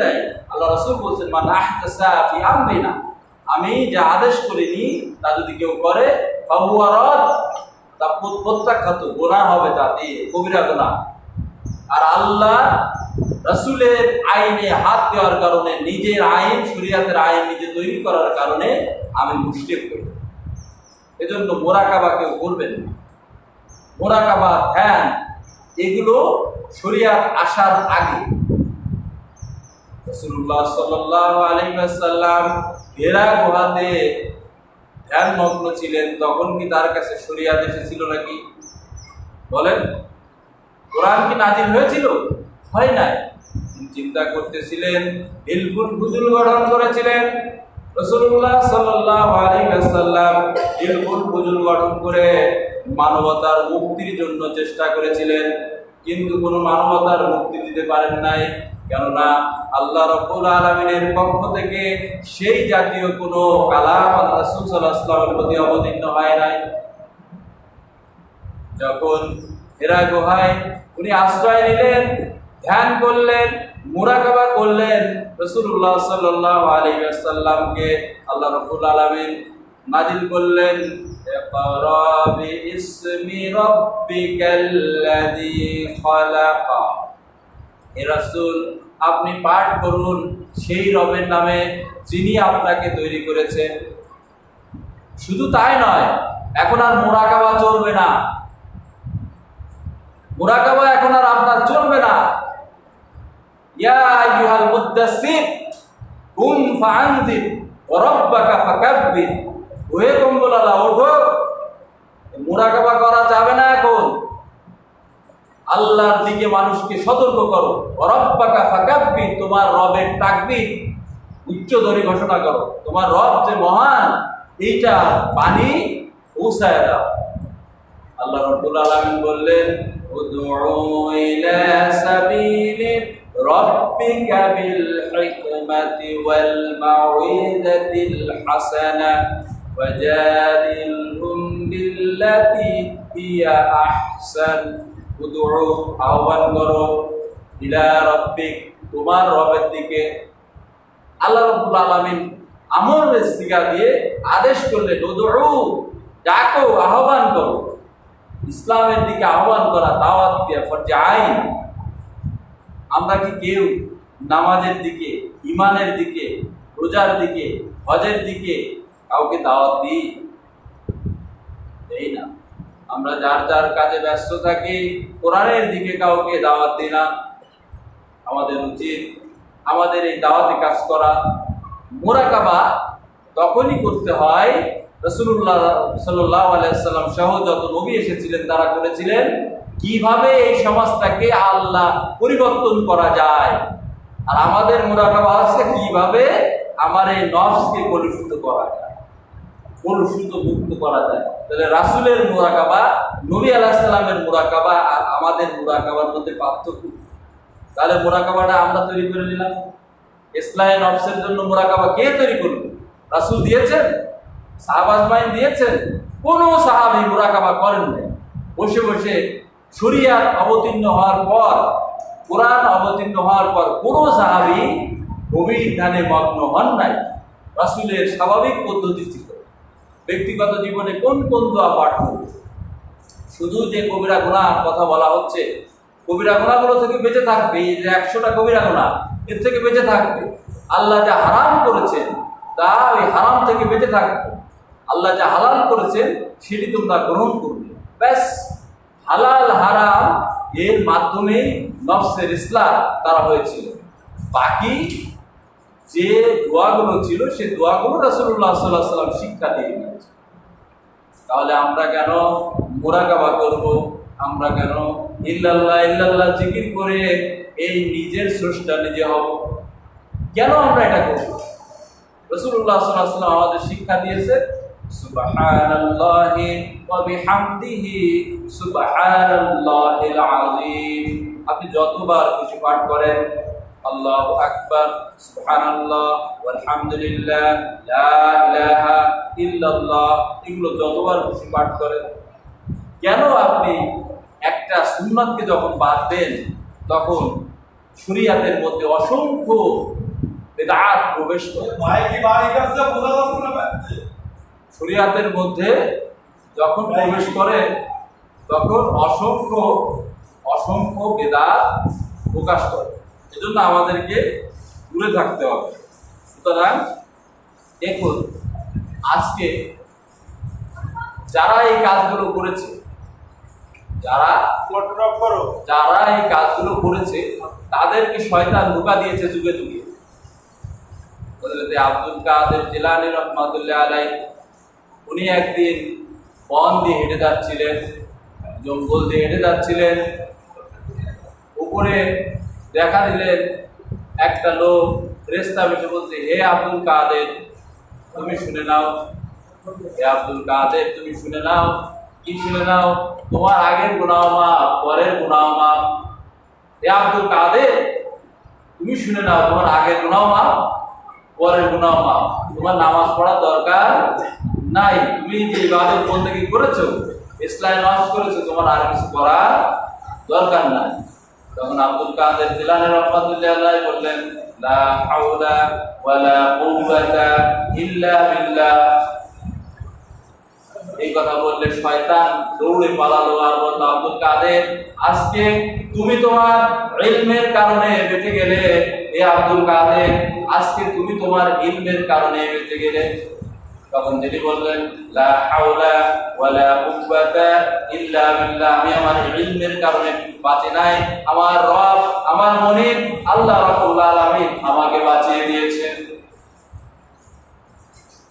আল্লাহ রাসূল বলেছেন মান আহতাসা ফি আমরিনা, আমি যা আদেশ করিনি তা যদি কেউ করে, ফাহুয়া রাদ, তা প্রত্যাখ্যাত, গুনাহ হবে, তাতে কবিরা গুনাহ। আর আল্লাহ রাসূলের আইনে হাত দেওয়ার কারণে, নিজের আইন, শরীয়তের আইন নিজে তৈরি করার কারণে আমি মুশরিক হই। এজন্য মুরাকাবা কেউ করবেন না। মুরাকাবা, ধ্যান, এগুলো শরীয়ত আসার আগে। রাসূলুল্লাহ সাল্লাল্লাহু আলাইহি ওয়াসাল্লাম হেরা গুহাতে ধ্যানমগ্ন ছিলেন, তখন কি তার কাছে শরীয়ত এসেছিল নাকি? বলেন, কোরআন কি নাজিল হয়েছিল? হয় নাই। চিন্তা করতেছিলেন, ইলফুল ফুজুল গঠন করেছিলেন। রাসূলুল্লাহ সাল্লাল্লাহু আলাইহি ওয়াসাল্লাম ইলফুল ফুজুল গঠন করে মানবতার মুক্তির জন্য চেষ্টা করেছিলেন, কিন্তু কোনো মানবতার মুক্তি দিতে পারেন নাই। কেননা আল্লাহ রাব্বুল আলামিনের পক্ষ থেকে সেই জাতীয় কোনো কালাম রাসূল সাল্লাল্লাহু আলাইহি ওয়াসাল্লামের প্রতি অবতীর্ণ হয় নাই। যখন হেরা গুহায় উনি আশ্রয় নিলেন, ধ্যান করলেন, মুরাকাবা করলেন, রাসূলুল্লাহ সাল্লাল্লাহু আলাইহি ওয়াসাল্লামকে আল্লাহ রাব্বুল আলামিন নাজিল করলেন, ইকরা বিইসমি রাব্বিকাল্লাযী খালাক। হে রাসূল, আপনি পাঠ করুন সেই রবের নামে যিনি আপনাকে তৈরি করেছেন। শুধু তাই নয়, এখন আর মুরাকাবা চলবে না। মুরাকাবা এখন আর আপনার চলবে না। ইয়া আইয়ুহাল মুদ্দাসসির কুম ফাআনজির ওয়া রাব্বাকা ফাকাব্বির। ওহে কম্বলওয়ালা, ওঠো, মুরাকাবা করা যাবে না এখন। আল্লাহর দিকে মানুষকে সতর্ক করো। ওয়া রাব্বাকা ফাকাব্বির, তোমার রবের তাকবীর উচ্চধ্বনি ঘোষণা করো। তোমার রব যে মহান, এইটা বাণী পৌঁছায় দাও। আল্লাহ রাব্বুল আলামিন বললেন, উদউ ইলা সাবিলি রাব্বিকা বিল হিকমাতি ওয়াল মাউইযাতিল হাসানা ওয়াজাদিলহুম বিল্লাতী হিয়া আহসান। উদউ, আহ্বান করো, ইলা রাব্বিক, তোমার রবের দিকে। আল্লাহ রাব্বুল আলামিন আমরের সিগা দিয়ে আদেশ করলেন, উদউ, ডাকো, আহ্বান করো। ইসলামের দিকে আহ্বান করা, দাওয়াত দেওয়া ফরজে আইন। আমরা কি কেউ নামাজের দিকে, ঈমানের দিকে, রোজার দিকে, হজের দিকে কাউকে দাওয়াত দিই? দেই না। আমরা যার যার কাজে ব্যস্ত থাকি, কোরআনের দিকে কাউকে দাওয়াত দিই না। আমাদের উচিত আমাদের এই দাওয়াতে কাজ করা। মুরাকাবা তখনই করতে হয়, রাসূলুল্লাহ সাল্লাল্লাহু আলাইহি ওয়াসাল্লাম সহ যত নবী এসেছিলেন তারা করেছিলেন, কিভাবে এই সমাজটাকে আল্লাহ পরিবর্তন করা যায়। আর আমাদের মুরাকাবা আছে কিভাবে আমার এই নফসকে কলুষিত করা যায়, কলুষিত মুক্ত করা যায়। তাহলে রাসূলের মুরাকাবা, নবী আলাইহিস সালামের মুরাকাবা আর আমাদের মুরাকাবার মধ্যে পার্থক্য। তাহলে মুরাকাবাটা আমরা তৈরি করে নিলাম। ইসলাহে নফসের জন্য মুরাকাবা কে তৈরি করল? রাসূল দিয়েছেন? সাহাবা আজমাইন দিয়েছেন? কোন সাহাবী মুরাকাবা করেন নাই। বসে বসে শরিয়াত অবতীর্ণ হওয়ার পর, কোরআন অবতীর্ণ হওয়ার পর কোন সাহাবী গভীর ধ্যানে মগ্ন হন নাই। রাসূলের স্বাভাবিক পদ্ধতি ছিল ব্যক্তিগত জীবনে কোন কোন দোয়া পাঠ করবে। শুধু যে কবিরা গুনাহ কথা বলা হচ্ছে, কবিরা গুনাহগুলো থেকে বেঁচে থাকবে। এই যে 100টা কবিরা গুনাহ, এর থেকে বেঁচে থাকবে। আল্লাহ যা হারাম করেছেন তা ওই হারাম থেকে বেঁচে থাকবে। আল্লাহ যা হালাল করেছেন সেটি তোমরা গ্রহণ করবে। ব্যাস, হালাল হারাম এর মাধ্যমে নফসের ইসলাহ তারা হয়েছিল। বাকি যে দোয়াগুলো ছিল সে দোয়াগুলো রাসূলুল্লাহ সাল্লাল্লাহু আলাইহি ওয়াসাল্লাম শিক্ষা দিয়ে গেছেন। তাহলে আমরা কেন মুরাকাবা করব? আমরা কেন ইল্লাল্লাহ ইল্লাল্লাহ জিকির করে এই নিজের স্রষ্টা নিজে হব? কেন আমরা এটা করব? রাসূলুল্লাহ সাল্লাল্লাহু আলাইহি ওয়াসাল্লাম আমাদের শিক্ষা দিয়েছে, সুবহানাল্লাহি ওয়া বিহামদিহি সুবহানাল্লাহিল আযীম। আপনি যতবার খুশি পাঠ করেন, আল্লাহু আকবার, সুবহানাল্লাহ, আলহামদুলিল্লাহ, লা ইলাহা ইল্লাল্লাহ, এগুলো যতবার খুশি পাঠ করেন। কেন আপনি একটা সুন্নাতকে যখন বাদ দেন, তখন শরীয়তের মধ্যে অসংখ্য বিদআত প্রবেশ করে। শরীয়তের মধ্যে যখন প্রবেশ করে তখন অসংখ্য অসংখ্য বিদআত প্রকাশ করে। এজন্য আমাদেরকে দূরে থাকতে হবে। সুতরাং দেখুন, আজকে যারা এই কাজগুলো করেছে, যারা এই কাজগুলো করেছে তাদেরকে শয়তান ধোঁকা দিয়েছে যুগে যুগে। হযরত আব্দুল কাদের জিলানী রাহমাতুল্লাহ আলাইহি উনি একদিন বন দিয়ে হেঁটে যাচ্ছিলেন, জঙ্গল দিয়ে হেঁটে যাচ্ছিলেন। উপরে দেখা দিলেন একটা লোক ফেরেশতা বেশে বলছে, হে আব্দুল কাদের তুমি শুনে নাও, হে আব্দুল কাদের তুমি শুনে নাও। কি শুনে নাও? তোমার আগের গুনাহ মাফ, পরের গুনাহ মাফ। হে আব্দুল কাদের তুমি শুনে নাও, তোমার আগের গুনাহ মাফ, পরের গুনাহ মাফ। তোমার নামাজ পড়ার দরকার নাই, তুমি যে ইবাদত বন্দেগী করেছো, ইসলাম নামাজ করেছো, তোমার আর কিছু করার দরকার নাই। তখন আব্দুল কাদের জিলানী রাহমাতুল্লাহ আলাইহি বললেন, লা হাওলা ওয়ালা কুওয়াতা ইল্লা বিল্লাহ। এই কথা বললে শয়তান দৌড়ে পালালো আর বলল, আব্দুল কাদের আজকে তুমি তোমার ইলমের কারণে বেঁচে গেলে। হে আব্দুল কাদের আজকে তুমি তোমার ইলমের কারণে বেঁচে গেলে। তখন তিনি বললেন, লা হাওলা ওয়ালা কুওয়াতা ইল্লা বিল্লাহ, আমি আমার ইলমের কারণে বাঁচি নাই, আমার রব আমার মনিব আল্লাহ রাব্বুল আলামিন আমাকে বাঁচিয়ে দিয়েছেন,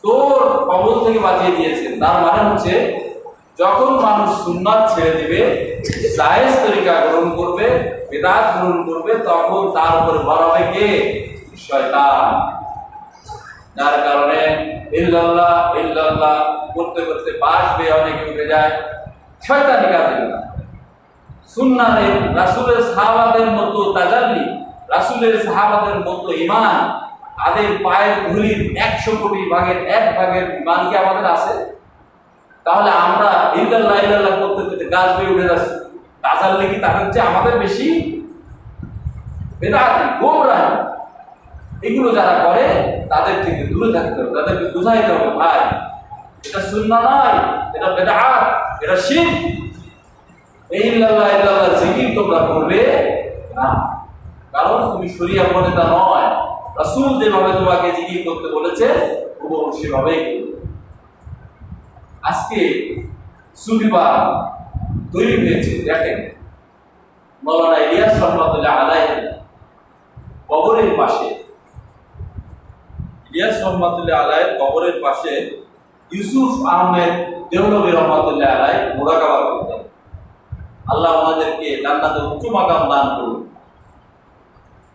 তোর কবল থেকে বাঁচিয়ে দিয়েছেন। তার মানে হচ্ছে যখন মানুষ সুন্নাত ছেড়ে দিবে, জায়েজ তরিকা গ্রহণ করবে, বিদআত গ্রহণ করবে, তখন তার উপরে বাড়াবে কে? শয়তান। যার কারণে ইল্লাল্লাহ ইল্লাল্লাহ করতে করতে পাশ বেয়ে অনেকে উঠে যায় শয়তানি কাজে। সুন্নাতের রাসূলের সাহাবাদের মতো তাজাল্লি, রাসূলের সাহাবাদের মতো ঈমান, তাদের পায়ের ধুলির 100 কোটি ভাগের 1 ভাগের ঈমান কি আমাদের আছে? তাহলে আমরা ইল্লাল্লাহ ইল্লাল্লাহ করতে করতে গাছ বেয়ে উঠে যাচ্ছি, তাজাল্লি কি তাদের চেয়ে আমাদের বেশি? বেদাত গোমরাহ এগুলো যারা করে তাদের থেকে দূরে থাকতে হবে, তাদেরকে বুঝাইতে হবে, ভাই এটা সুন্নাহ নয়, এটা বেদাত, এটা শিরক। এই ইল্লাল্লাহ ইল্লাল্লাহ জিকির তোমরা করবে না, কারণ তুমি শরীয়ত মতে তা নয়। রাসূল যেভাবে তোমাকে জিকির করতে বলেছে হুবহু সেভাবেই করবে। আজকে সুফিবাদ তৈরি হয়েছে। দেখেন মাওলানা ইলিয়াস রহমাতুল্লাহ আলাইহি কবরের পাশে, ইলিয়াস রহমাতুল্লাহ আলাইহির কবরের পাশে ইউসুফ আহমেদ দেওলভী রহমাতুল্লাহ আলাইহি মুরাকাবা করতেন। আল্লাহ ওনাদেরকে জান্নাতে উচ্চ মাকাম দান করুন,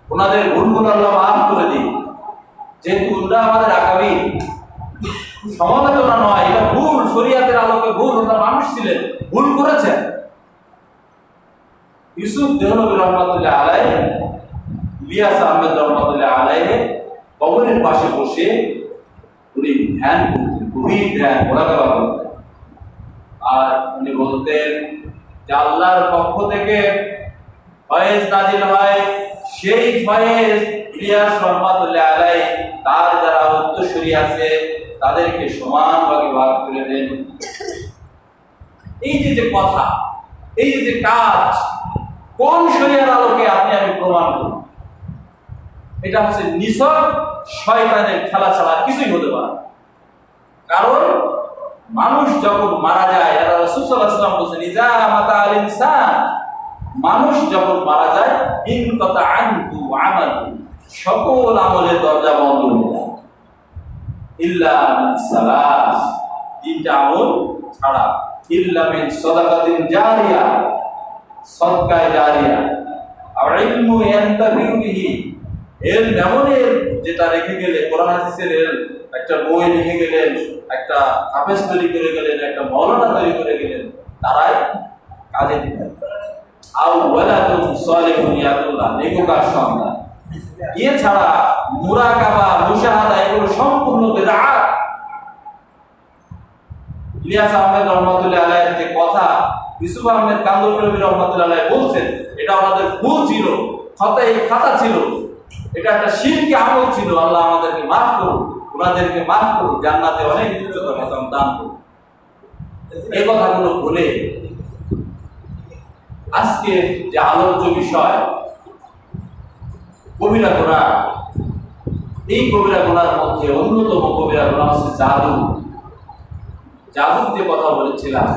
ওনাদের ভুলগুলো আল্লাহ মাফ করে দিন। যেহেতু ওনারা আমাদের আকাবির, সমালোচনা নয়, এটা ভুল, শরীয়তের আলোকে ভুল, ওনারা মানুষ ছিলেন, ভুল করেছেন। ইউসুফ দেওলভী রহমাতুল্লাহ আলাইহি ইলিয়াস আহমেদ রহমাতুল্লাহ আলাইহি কবরের পাশে বসে উনি ধ্যান করতেন, গভীর ধ্যান মোরাকাবা করতেন। আর উনি বলতেন যে আল্লাহর পক্ষ থেকে ফয়েজ নাজিল হয়, সেই ফয়েজ ইলিয়াস রহমাতুল্লাহ আলাইহি তার যারা উত্তরসূরি আছে তাদেরকে সমান ভাগে ভাগ করে দেন। এই যে কথা, এই যে কাজ, কোন শরীয়তের আলোকে আপনি আমি প্রমাণ করব? এটা হচ্ছে নিছক শয়তানের খেলা ছাড়া কিছুই হতে পারে। কারণ মানুষ যখন মারা যায়, রাসূল সাল্লাল্লাহু আলাইহি ওয়াসাল্লাম বলেছেন, ইজা মাতা আল ইনসান, মানুষ যখন মারা যায় ইনকাতা আনহু আমালু, সকল আমলের দরজা বন্ধ হয়ে যায়, ইল্লা মিন সালাস, তিনটা আমল ছাড়া, ইল্লা মিন সাদাকাতিন জারিয়া, সদকায়ে জারিয়া, আর ইলমু ইয়ান্তাফিউ বিহি, এর এমনের যেটা রেখে গেলে, কোরআন হাদিসের একটা বই লিখে গেলেন, একটা হাফেজ তৈরি করে গেলেন, একটা মাওলানা তৈরি করে গেলেন, তারাই কাজে দিবেন। আও ওয়ালাদুন সালিহুন ইয়াদুল্লাহ, নেককার সন্তান। এছাড়া মুরাকাবা, মুশাহাদা এগুলো সম্পূর্ণ বেদাত। ইলিয়াস আহমেদ রহমাতুল্লাহ আলাইহির যে কথা ইউসুফ আহমেদ কান্দরী রহমাতুল্লাহ আলাইহি বলছেন, এটা আমাদের ভুল ছিল, খাতা ছিল, এটা একটা শিরকি আমল ছিল। আল্লাহ আমাদেরকে মাফ করুন, ওনাদেরকে মাফ করুন, জান্নাতে অনেক উচ্চতর মাকাম দান করুন। এই কথাগুলো বলে আজকে যে আলোচ্য বিষয় কবিরা গুনাহ, এই কবিরা গুনার মধ্যে অন্যতম কবিরা গুনাহ হচ্ছে জাদু। জাদুর যে কথা বলেছিলাম,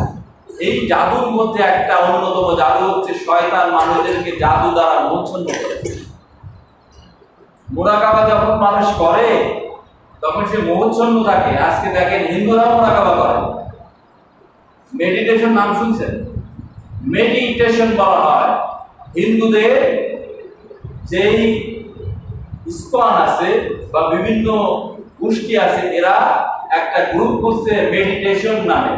এই জাদুর মধ্যে একটা অন্যতম জাদু হচ্ছে শয়তান মানুষদেরকে জাদু দ্বারা মোচ্ছন্ন করে। মুরাকাবা যখন মানুষ করে তখন সে মোহচ্ছন্ন থাকে। আজকে দেখেন হিন্দুরাও মোরাকাবা করে। মেডিটেশন নাম শুনছেন? মেডিটেশন বলা হয় হিন্দুদের যেই ইস্কন আছে বা বিভিন্ন গোষ্ঠী আছে, এরা একটা গ্রুপ করছে মেডিটেশন নামে।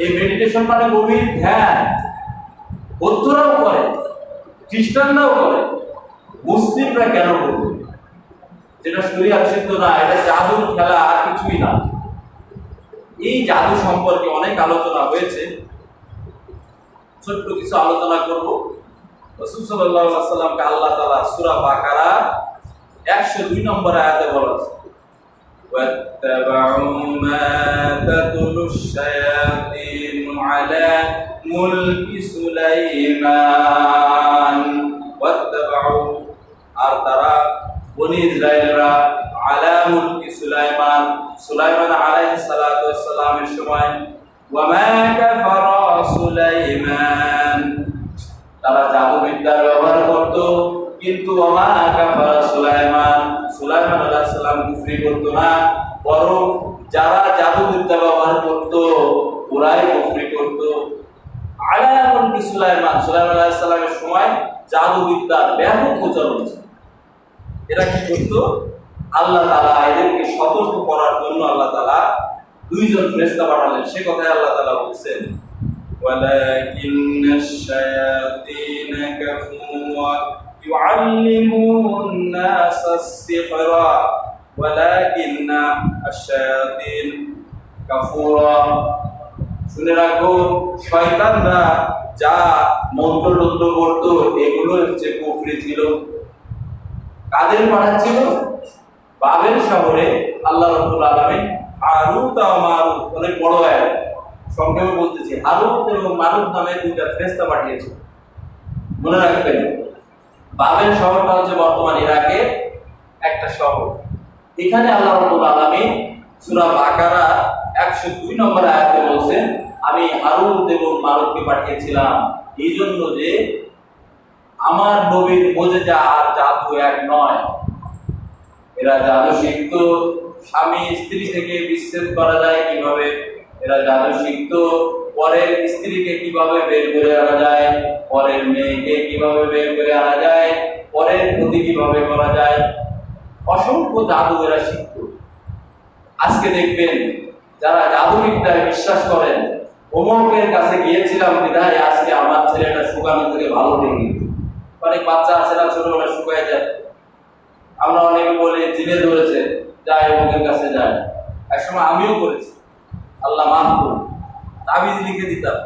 এই মেডিটেশন মানে গভীর ধ্যান। বৌদ্ধরাও করে, খ্রিস্টানরাও করে, মুসলিমরা কেন করবে? যেটা শরীয়ত সিদ্ধ না, এটা জাদুর খেলা, আর কিছুই না। এই জাদু সম্পর্কে অনেক আলোচনা হয়েছে, ছোট্ট কিছু আলোচনা করব। রাসূল সাল্লাল্লাহু আলাইহি ওয়াসাল্লামকে আল্লাহ তাআলা সূরা বাকারা 102 নম্বর আয়াতে বলেছে, ওয়াত্তাবাউ মা তাতুলুশ শায়াতিনু আলা মুলকি সুলাইমান, ওয়াত্তাবাউ, আর তারা বনি ইসরাঈলরা আলা মুলকি সুলাইমান, সুলাইমান আলাইহিস সালাতু ওয়াস সালামের সময়, ওয়া মা কাফারা সুলাইমান, তারা জাদুবিদ্যার ব্যবহার করত, কিন্তু ওয়া মা কাফারা সুলাইমান, সুলাইমান আলাইহিস সালাম কুফরি করত না, বরং যারা জাদুবিদ্যা ব্যবহার করত ওরাই কুফরি করত। আলা মুলকি সুলাইমান, সুলাইমান আলাইহিস সালামের সময় জাদুবিদ্যার ব্যাপক প্রচলন ছিল। এরা কি করত? আল্লাহ তাআলা এদেরকে সতর্ক করার জন্য আল্লাহ তাআলা দুইজন ফেরেশতা পাঠালেন। সে কথাই আল্লাহ তাআলা বলছেন, ওয়ালাকিন্নাশ শায়াতিনা কাফারু ইউআল্লিমুন নাসাস সিহরা ওয়ালাকিন্না আশ-শায়াতিন কাফুরা, শুনে রাখো, শয়তানরা যা মন্ত্রতন্ত্র করত এগুলো হচ্ছে কুফরি ছিল। কাদের পাঠাচ্ছিল? বাবেল শহরে আল্লাহ রাব্বুল আলামিন হারুত আর মারুত, অনেক বড় আয়াত, সংক্ষেপে বলতেছি, হারুত এবং মারুত নামে দুইটা ফেরেশতা পাঠিয়েছিল। মনে রাখবেন, বাবেল শহরটা হচ্ছে বর্তমান ইরাকের একটা শহর। এখানে আল্লাহ রাব্বুল আলামিন সূরা বাকারা 102 নম্বর আয়াতে বলছেন, আমি হারুত এবং মারুতকে পাঠিয়েছিলাম এই জন্য যে আমার নবীর মুজিজা আর জাদু এক নয়। এরা জাদু শিখত, স্বামী স্ত্রী থেকে বিচ্ছেদ করা যায় কিভাবে, এরা জাদু শিখত পরের স্ত্রীকে কিভাবে বের করে আনা যায়, পরের মেয়েকে কিভাবে বের করে আনা যায়, পরের ক্ষতি কিভাবে করা যায়, অসংখ্য জাদু এরা শিখত। আজকে দেখবেন যারা জাদুবিদ্যায় বিশ্বাস করেন, অমুকের কাছে গিয়েছিলাম বিধায় আজকে আমার ছেলেটা শুকানো থেকে ভালো দেখি। অনেক বাচ্চা আছে না, ছোটবেলায় শুকায় যায়। আমরা অনেকে বলি জিনে ধরেছে, যাই অমুকের কাছে যায়। একসময় আমিও করেছি, আল্লাহ মাফ করুন। তাবিজ লিখে দিতাম,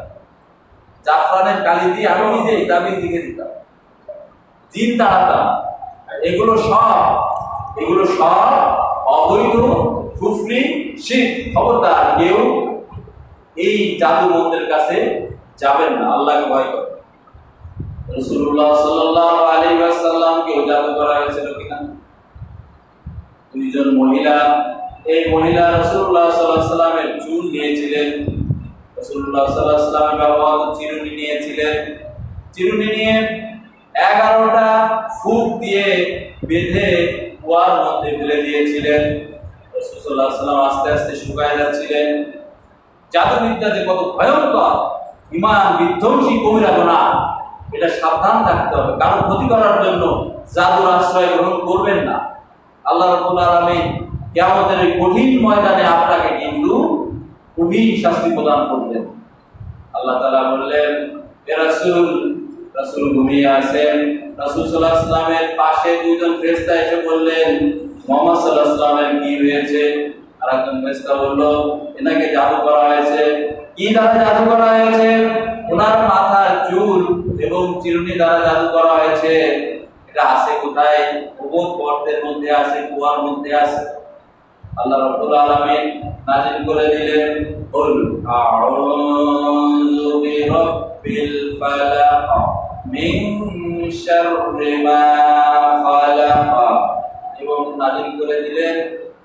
জাফরানের কালি দিয়ে আমি নিজেই তাবিজ লিখে দিতাম, জিন তাড়াতাম। এগুলো সব অবৈধ কুফরি, শিরক। খবরদার কেউ এই জাদু মন্ত্রের কাছে যাবেন না, আল্লাহকে ভয় করেন। রাসূলুল্লাহ সাল্লাল্লাহু আলাইহি ওয়াসাল্লাম কে জাদু করা হয়েছিল কিনা? দুইজন মহিলা, এই মহিলা রাসূলুল্লাহ সাল্লাল্লাহু আলাইহি ওয়াসাল্লামের চুল নিয়েছিলেন। রাসূলুল্লাহ সাল্লাল্লাহু আলাইহি ওয়াসাল্লাম ব্যবহৃত চিরুনি নিয়েছিলেন। চিরুনি নিয়ে 11টা ফুক দিয়ে বেঁধে কুয়ার মধ্যে ফেলে দিয়েছিলেন। রাসূল সাল্লাল্লাহু আলাইহি ওয়াসাল্লাম আস্তে আস্তে শুকায় যাচ্ছিলেন। জাদুবিদ্যা যে কত ভয়ঙ্কর, ঈমান বিধ্বংসী কবিরা গুনাহ, এটা সাবধান থাকতে হবে। কারো ক্ষতি করার জন্য জাদুর আশ্রয় গ্রহণ করবেন না। আল্লাহ রাব্বুল আলামিন কিয়ামতের এই কঠিন ময়দানে আপনাকে কিন্তু কঠিন শাস্তি প্রদান করবেন। আল্লাহ তাআলা বললেন, হে রাসূল ঘুমিয়ে আছেন। রাসূল সাল্লাল্লাহু আলাইহি ওয়াসাল্লামের পাশে দুইজন ফেরেশতা এসে বললেন, মুহাম্মদ সাল্লাল্লাহু আলাইহি ওয়াসাল্লামের কি হয়েছে? আর একজন ফেরেশতা বলল, এনাকে জাদু করা হয়েছে। কি দ্বারা জাদু করা হয়েছে? ওনার মাথার চুল এবং চিরুনি দ্বারা জাদু করা হয়েছে। এটা আছে কোথায়? ওপর গর্তের মধ্যে আছে, কুয়ার মধ্যে আছে। আল্লাহ রাব্বুল আলামিন নাযিল করে দিলেন, কুল আউযু বিরাব্বিল ফালাক মিন শাররি মা খালাক, এবং নাযিল করে দিলেন,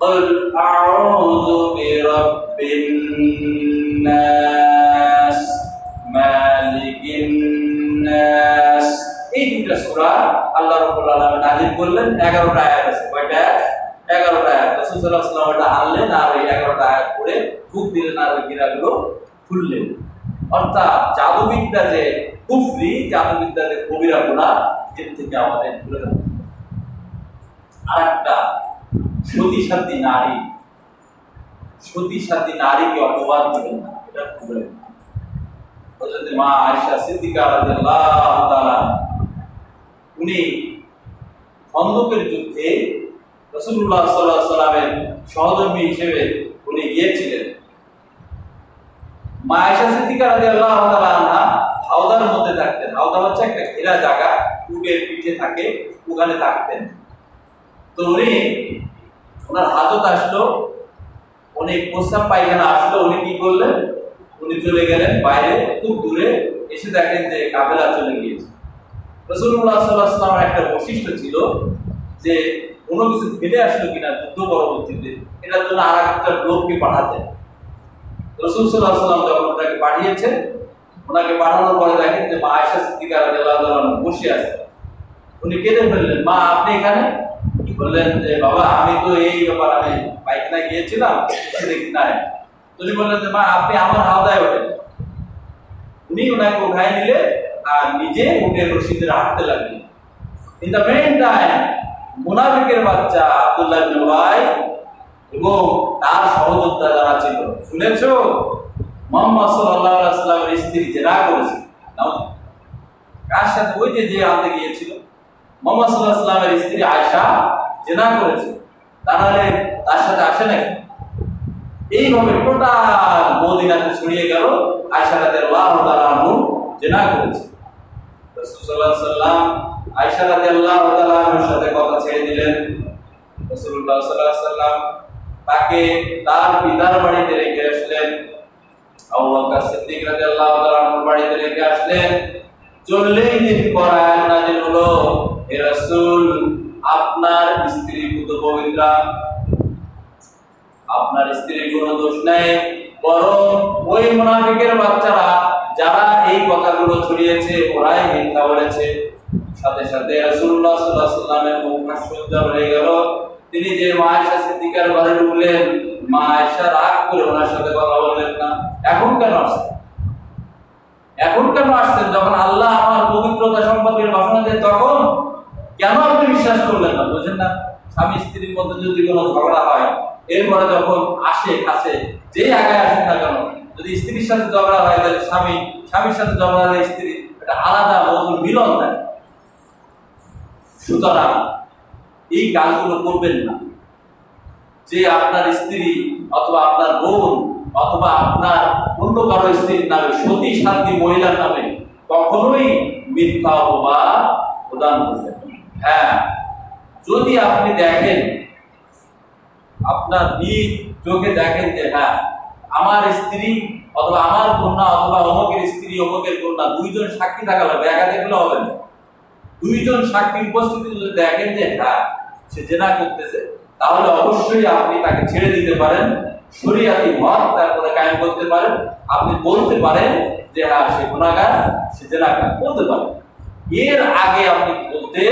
কুল আউযু বিরাব্বিন নাস মালিকিন এই দুটো সূরা আল্লাহ রাব্বুল আলামিন নাযিল করলেন। 11টা আয়াত আছে। কয়টা? 11টা আয়াত। রাসূল সাল্লাল্লাহু আলাইহি ওয়াসাল্লাম এটা আনলেন আর এই 11টা আয়াত পড়ে ফুঁক দিলেন আর ওই গিরাগুলো খুললেন। অর্থাৎ জাদুবিদ্যা যে কুফরি, জাদুবিদ্যা যে কবিরা গুনাহ, এর থেকে আমাদের দূরে থাকতে হবে। আরেকটা, সতী সাথী নারীকে অপবাদ দিবেন না, এটা কবিরা গুনাহ। হযরত মা আয়েশা সিদ্দিকা রাদিয়াল্লাহু তাআলা উনি খন্দকের যুদ্ধে রাসূলুল্লাহ সাল্লাল্লাহু আলাইহি ওয়াসাল্লামের সহধর্মী হিসেবে উনি গিয়েছিলেন। মা আয়েশা সিদ্দিকা রাদিয়াল্লাহু তাআলা আনহা হাওদার মধ্যে থাকতেন। হাওদা হচ্ছে একটা ঘেরা জায়গা, উটের পিঠে থাকে, ওখানে থাকতেন। তো উনি, ওনার হাজত আসলো, উনি প্রস্রাব পায়খানা আসলো, উনি কি করলেন, উনি চলে গেলেন বাইরে খুব দূরে, এসে দেখেন যে কাফেলা চলে গিয়েছে। রাসূলুল্লাহ সাল্লাল্লাহু আলাইহি ওয়াসাল্লামের একটা বৈশিষ্ট্য ছিল যে কোনো কিছু ফেলে আসলো কিনা যুদ্ধ পরবর্তীতে, এটার জন্য আর একটা লোককে পাঠাতেন। রাসূল সাল্লাল্লাহু আলাইহি ওয়াসাল্লাম যখন ওনাকে পাঠিয়েছেন, ওনাকে পাঠানোর পরে দেখেন যে মা আয়েশা সিদ্দিকা রাদিয়াল্লাহু তাআলা বসে আছে। উনি কেঁদে ফেললেন, মা আপনি এখানে? বললেন যে বাবা আমি তো এই ব্যাপার, আমি পায়খানা গিয়েছিলাম, এসে দেখি নাই। উনি বললেন যে মা আপনি আমার হাওদায় ওঠেন। উনি ওনাকে উঠায় নিলে আর নিজে উটের রশিদে হাঁটতে লাগলেন। ইন দ্য মেইন টাইম মুনাফিকের বাচ্চা আব্দুল্লাহ ইবনে উবাই এবং তার সহযোদ্ধা যারা ছিল, শুনেছো মুহাম্মদ সাল্লাল্লাহু আলাইহি ওয়াসাল্লামের স্ত্রী জেনা করেছে। কার সাথে? ওই যে আনতে গিয়েছিল মুহাম্মদ সাল্লাল্লাহু আলাইহি ওয়াসাল্লামের স্ত্রী আয়েশা জেনা করেছে, তাহলে তার সাথে আসে নাকি? এইভাবে টোটাল মদিনাতে ছড়িয়ে গেল আয়েশা রাদিয়াল্লাহু তাআলা আনহু জেনা করেছে। রাসূল সাল্লাল্লাহু আলাইহি ওয়াসাল্লাম আয়েশা রাদিয়াল্লাহু তাআলা আনহার সাথে কথা ছেড়ে দিলেন। রাসূলুল্লাহ সাল্লাল্লাহু আলাইহি ওয়াসাল্লাম তাকে তার পিতার বাড়িতে রেখে আসলেন। আবু বকর সিদ্দিক রাদিয়াল্লাহু তাআলা আনহুর বাড়িতে রেখে আসলেন। চললেই দিন পর আয়াত নাযিল হলো, হে রাসূল আপনার স্ত্রী পুত পবিত্রা, আপনার স্ত্রীর কোনো দোষ নাই, বরং ওই মুনাফিকের বাচ্চারা যারা এই কথাগুলো ছড়িয়েছে ওরাই মিথ্যা বলেছে। সাথে সাথে রাসূলুল্লাহ সাল্লাল্লাহু আলাইহি ওয়াসাল্লামের মুখ হাস্যোজ্জ্বল হয়ে গেল। তিনি যে মা আয়েশা সিদ্দিকার ঘরে ঢুকলেন, মা আয়েশা রাগ করে ওনার সাথে কথা বললেন না। এখন কেন আসছেন? যখন আল্লাহ আমার পবিত্রতা সম্পর্কে ঘোষণা দেন তখন কেন আপনি বিশ্বাস করলেন না? বুঝেন না, স্বামী স্ত্রীর মধ্যে যদি কোনো ঝগড়া হয়, এরপরে যখন আসে কাছে, যেই আগে আসেন না কেন, যদি স্ত্রীর সাথে ঝগড়া হয় তাহলে স্বামীর সাথে ঝগড়া হলে স্ত্রী, এটা আলাদা মধুর মিলন দেয়। সুতরাং এই কাজগুলো করবেন না। যে আপনার স্ত্রী অথবা আপনার বোন অথবা আপনার অন্য কারো স্ত্রীর নামে, সতী সাথী মহিলার নামে কখনোই মিথ্যা অপবাদ প্রদান করবেন। হ্যাঁ, যদি আপনি দেখেন, আপনার নিজ চোখে দেখেন যে হ্যাঁ আমার স্ত্রী অথবা আমার কন্যা অথবা অমুকের স্ত্রী অমুকের কন্যা, দুইজন সাক্ষী থাকা লাগবে, একা দেখলে হবে না। দুইজন সাক্ষী উপস্থিতি যদি দেখেন যে হ্যাঁ সে জেনা করতেছে, তাহলে অবশ্যই আপনি তাকে ছেড়ে দিতে পারেন, শরীয়তি মত তারপরে কায়েম করতে পারেন। আপনি বলতে পারেন যে হ্যাঁ সে গুনাহগার, সে জেনাকার, বলতে পারেন। এর আগে আপনি বলতে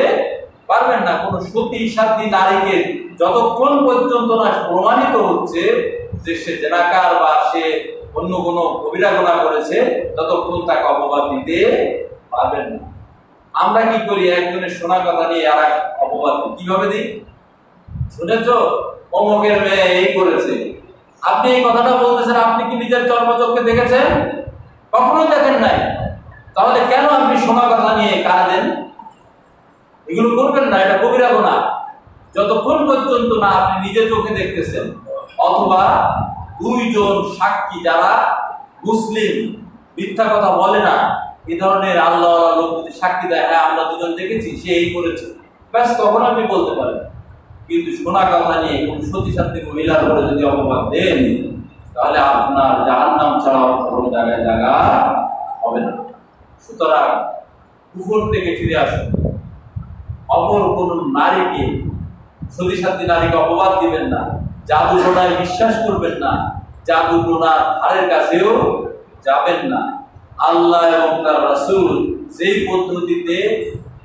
পারবেন না। কোন সতী সাথী নারীকে যতক্ষণ পর্যন্ত না প্রমাণিত হচ্ছে যে সে জেনাকার বা সে অন্য কোনো কবিরা গুনাহ করেছে, ততক্ষণ তাকে অপবাদ দিতে পারবেন না। আমরা কি করি? একজনের শোনা কথা নিয়ে আর এক অপবাদ কিভাবে দিই? শুনেছ অমুকের মেয়ে এই করেছে, আপনি এই কথাটা বলতেছেন, আপনি কি নিজের চর্মচক্ষে দেখেছেন? কখনোই দেখেন নাই। তাহলে কেন আপনি শোনা কথা নিয়ে কাজ দেন? এগুলো করবেন না, এটা কবিরা গুনাহ। যতক্ষণ পর্যন্ত না আপনি নিজে চোখে দেখতেছেন অথবা দুইজন সাক্ষী যারা মুসলিম, মিথ্যা কথা বলে না, এই ধরনের আল্লাহ লোক যদি সাক্ষী দেয় হ্যাঁ আমরা দুজন দেখেছি সে এই করেছে, ব্যাস তখন আপনি বলতে পারেন। কিন্তু শোনা কথা নিয়ে কোন সতী সাথী মহিলার উপরে যদি অপবাদ দেন, তাহলে আপনার জাহান্নাম ছাড়া কোনো জায়গায় জায়গা হবে না। সুতরাং কুফর থেকে ফিরে আসুন। অপর কোন নারীকে, সতী সাথী নারীকে অপবাদ দিবেন না। জাদু টোনায় বিশ্বাস করবেন না। জাদু টোনার ধারের কাছেও যাবেন না। আল্লাহ এবং তার রাসূল যেই পদ্ধতিতে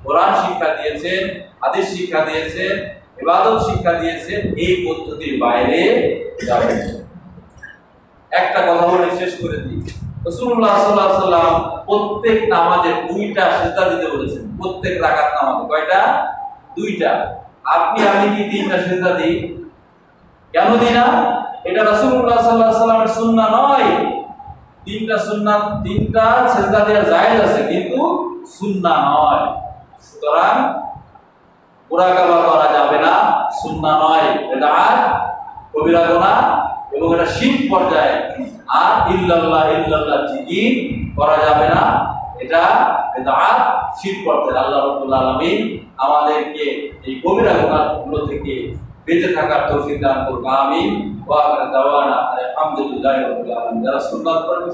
কোরআন শিক্ষা দিয়েছেন, হাদিস শিক্ষা দিয়েছেন, ইবাদত শিক্ষা দিয়েছেন, এই পদ্ধতির বাইরে যাবেন না। একটা কথা বলে শেষ করে দিই। রাসূলুল্লাহ সাল্লাল্লাহু আলাইহি ওয়াসাল্লাম প্রত্যেক নামাজে 2টা সিজদা দিতে বলেছেন। প্রত্যেক রাকাত নামাজে কয়টা? 2টা। আপনি আমি কি 3টা সিজদা দিই? কেন দিই না? এটা রাসূলুল্লাহ সাল্লাল্লাহু আলাইহি ওয়াসাল্লামের সুন্নাহ নয়। 3টা সুন্নাত, 3টা সিজদা দেওয়া জায়েজ আছে, কিন্তু সুন্নাহ নয়। সুতরাং মুরাকাবা করা যাবে না, সুন্নাহ নয়, বিদআত, কবিরা গুনাহ এবং এটা শিরক পর্যায়ে। আর ইল্লাল্লাহ জিকির করা যাবে না, এটা বিদআত, শিরক পর্যায়ে। আল্লাহ রাব্বুল আলামিন আমাদেরকে এই কবিরা গুনাহগুলো থেকে বেঁচে থাকার তৌফিক দান করুন। আমিন। ওয়া আখিরু দাওয়ানা আলহামদুলিল্লাহি রাব্বিল আলামিন। যারা সুন্নাত পড়েন